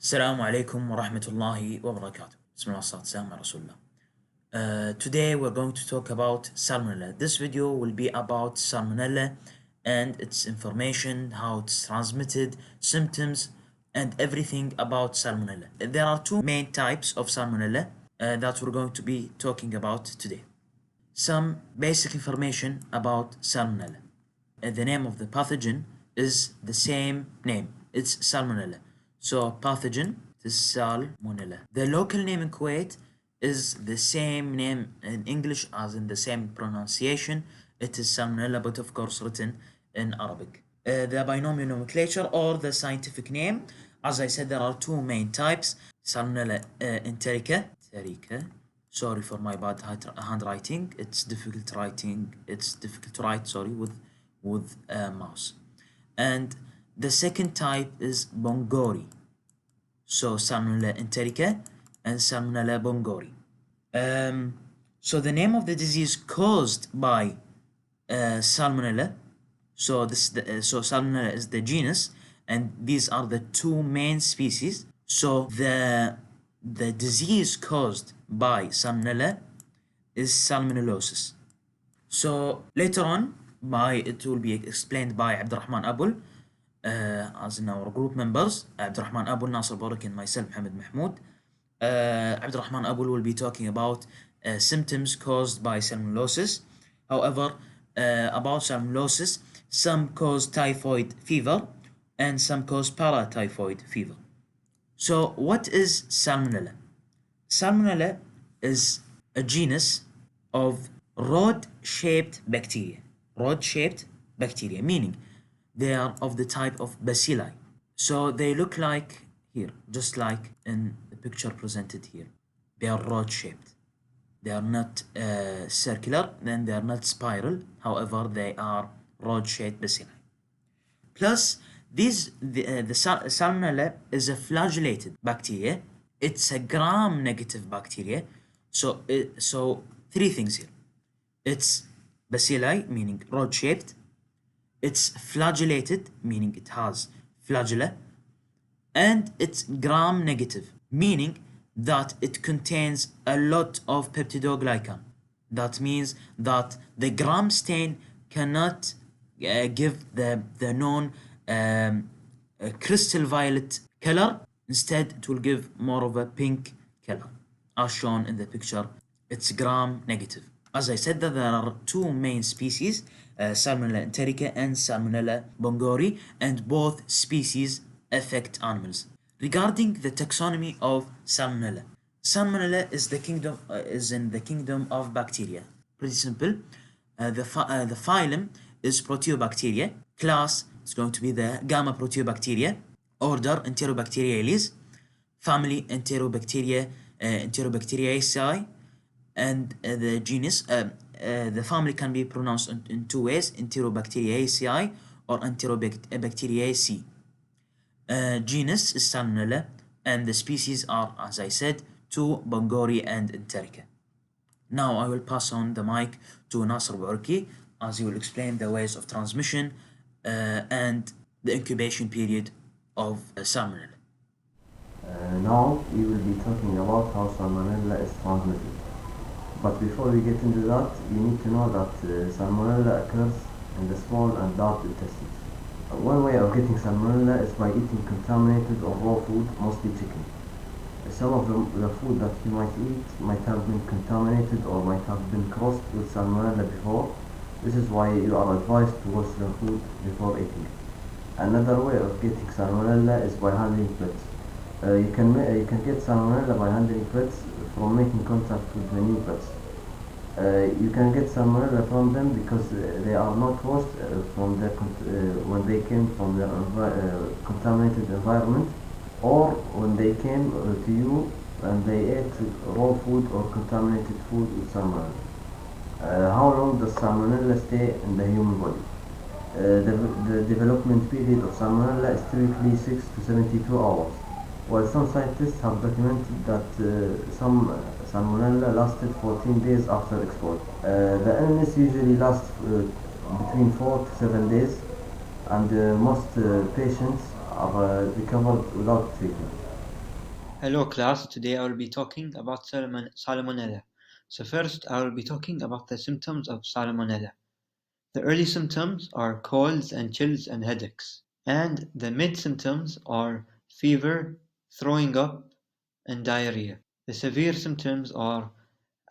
Assalamu alaikum wa rahmatullahi wa barakatuh. Bismillah والسلام على رسول الله. Today we're going to talk about Salmonella. This video will be about Salmonella and its information, how it's transmitted, symptoms, and everything about Salmonella. There are two main types of Salmonella that we're going to be talking about today. Some basic information about Salmonella. The name of the pathogen is the same name. It's Salmonella. So pathogen is Salmonella. The local name in Kuwait is the same name in English as in the same pronunciation. It is Salmonella, but of course written in Arabic. The binomial nomenclature or the scientific name, as I said, there are two main types. Salmonella enterica. Sorry for my bad handwriting. It's difficult to write. Sorry, with a mouse. And the second type is Bongori. So Salmonella enterica and Salmonella bongori. So the name of the disease caused by Salmonella. So Salmonella is the genus, and these are the two main species. So the disease caused by Salmonella is Salmonellosis. So later on, it will be explained by ABDULRAHMAN ABUL, as in our group members, ABDULRAHMAN ABUL, Nasser, Bouericky, and myself, MAHMOUD. ABDULRAHMAN ABUL will be talking about symptoms caused by Salmonellosis. However, about Salmonellosis, some cause typhoid fever and some cause paratyphoid fever. So what is Salmonella? Salmonella is a genus of rod-shaped bacteria. Rod-shaped bacteria, meaning they are of the type of bacilli. So they look like here, just like in the picture presented here. They are rod-shaped. They are not circular, then they are not spiral. However, they are rod-shaped bacilli. Plus, the Salmonella is a flagellated bacteria. It's a gram-negative bacteria. So three things here. It's bacilli, meaning rod-shaped. It's flagellated, meaning it has flagella. And it's gram-negative, meaning that it contains a lot of peptidoglycan. That means that the gram stain cannot give the known crystal violet color. Instead, it will give more of a pink color, as shown in the picture. It's gram-negative. As I said, that there are two main species, Salmonella enterica and Salmonella bongori, and both species affect animals. Regarding the taxonomy of Salmonella, Salmonella is in the kingdom of bacteria. Pretty simple. The phylum is Proteobacteria. Class is going to be the Gamma Proteobacteria. Order Enterobacteriales. Family Enterobacteriaceae. And the genus, the family can be pronounced in two ways: Enterobacteriaceae or Enterobacteriaceae. Genus is Salmonella, and the species are, as I said, two, Bongori and enterica. Now I will pass on the mic to Nasser Bouericky, as he will explain the ways of transmission and the incubation period of Salmonella. Now we will be talking about how Salmonella is transmitted. But before we get into that, you need to know that Salmonella occurs in the small and large intestines. One way of getting Salmonella is by eating contaminated or raw food, mostly chicken. Some of the food that you might eat might have been contaminated or might have been crossed with Salmonella before. This is why you are advised to wash the food before eating it. Another way of getting Salmonella is by handling pets. You can get Salmonella by handling pets from making contact with the new pets. You can get Salmonella from them because they are not washed when they came from the contaminated environment, or when they came to you and they ate raw food or contaminated food with Salmonella. How long does Salmonella stay in the human body? The development period of Salmonella is typically 6 to 72 hours. While some scientists have documented that some Salmonella lasted 14 days after exposure. The illness usually lasts between 4 to 7 days, and most patients are recovered without treatment. Hello class, today I will be talking about Salmonella. So first I will be talking about the symptoms of Salmonella. The early symptoms are colds and chills and headaches. And the mid symptoms are fever, throwing up, and diarrhea. The severe symptoms are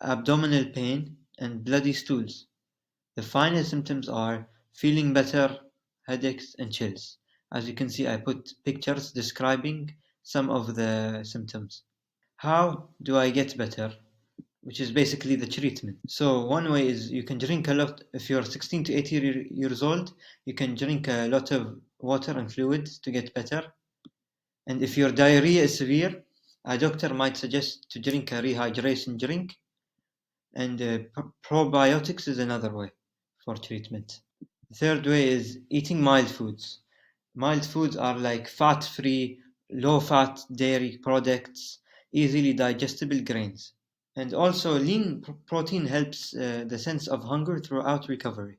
abdominal pain and bloody stools. The final symptoms are feeling better, headaches, and chills. As you can see, I put pictures describing some of the symptoms. How do I get better? Which is basically the treatment. So one way is you can drink a lot. If you're 16 to 80 years old, you can drink a lot of water and fluids to get better. And if your diarrhea is severe, a doctor might suggest to drink a rehydration drink. And probiotics is another way for treatment. The third way is eating mild foods. Mild foods are like fat-free, low-fat dairy products, easily digestible grains. And also lean protein helps the sense of hunger throughout recovery.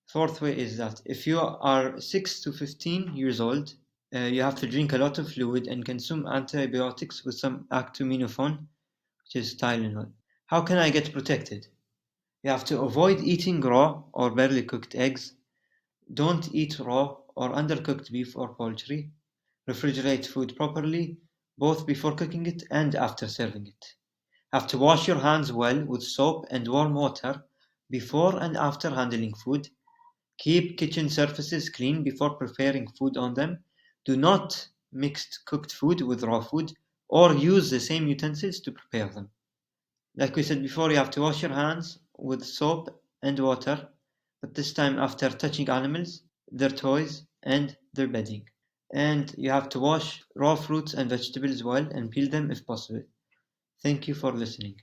Fourth way is that if you are 6 to 15 years old, you have to drink a lot of fluid and consume antibiotics with some acetaminophen, which is Tylenol. How can I get protected? You have to avoid eating raw or barely cooked eggs. Don't eat raw or undercooked beef or poultry. Refrigerate food properly, both before cooking it and after serving it. Have to wash your hands well with soap and warm water before and after handling food. Keep kitchen surfaces clean before preparing food on them. Do not mix cooked food with raw food or use the same utensils to prepare them. Like we said before, you have to wash your hands with soap and water, but this time after touching animals, their toys, and their bedding. And you have to wash raw fruits and vegetables well and peel them if possible. Thank you for listening.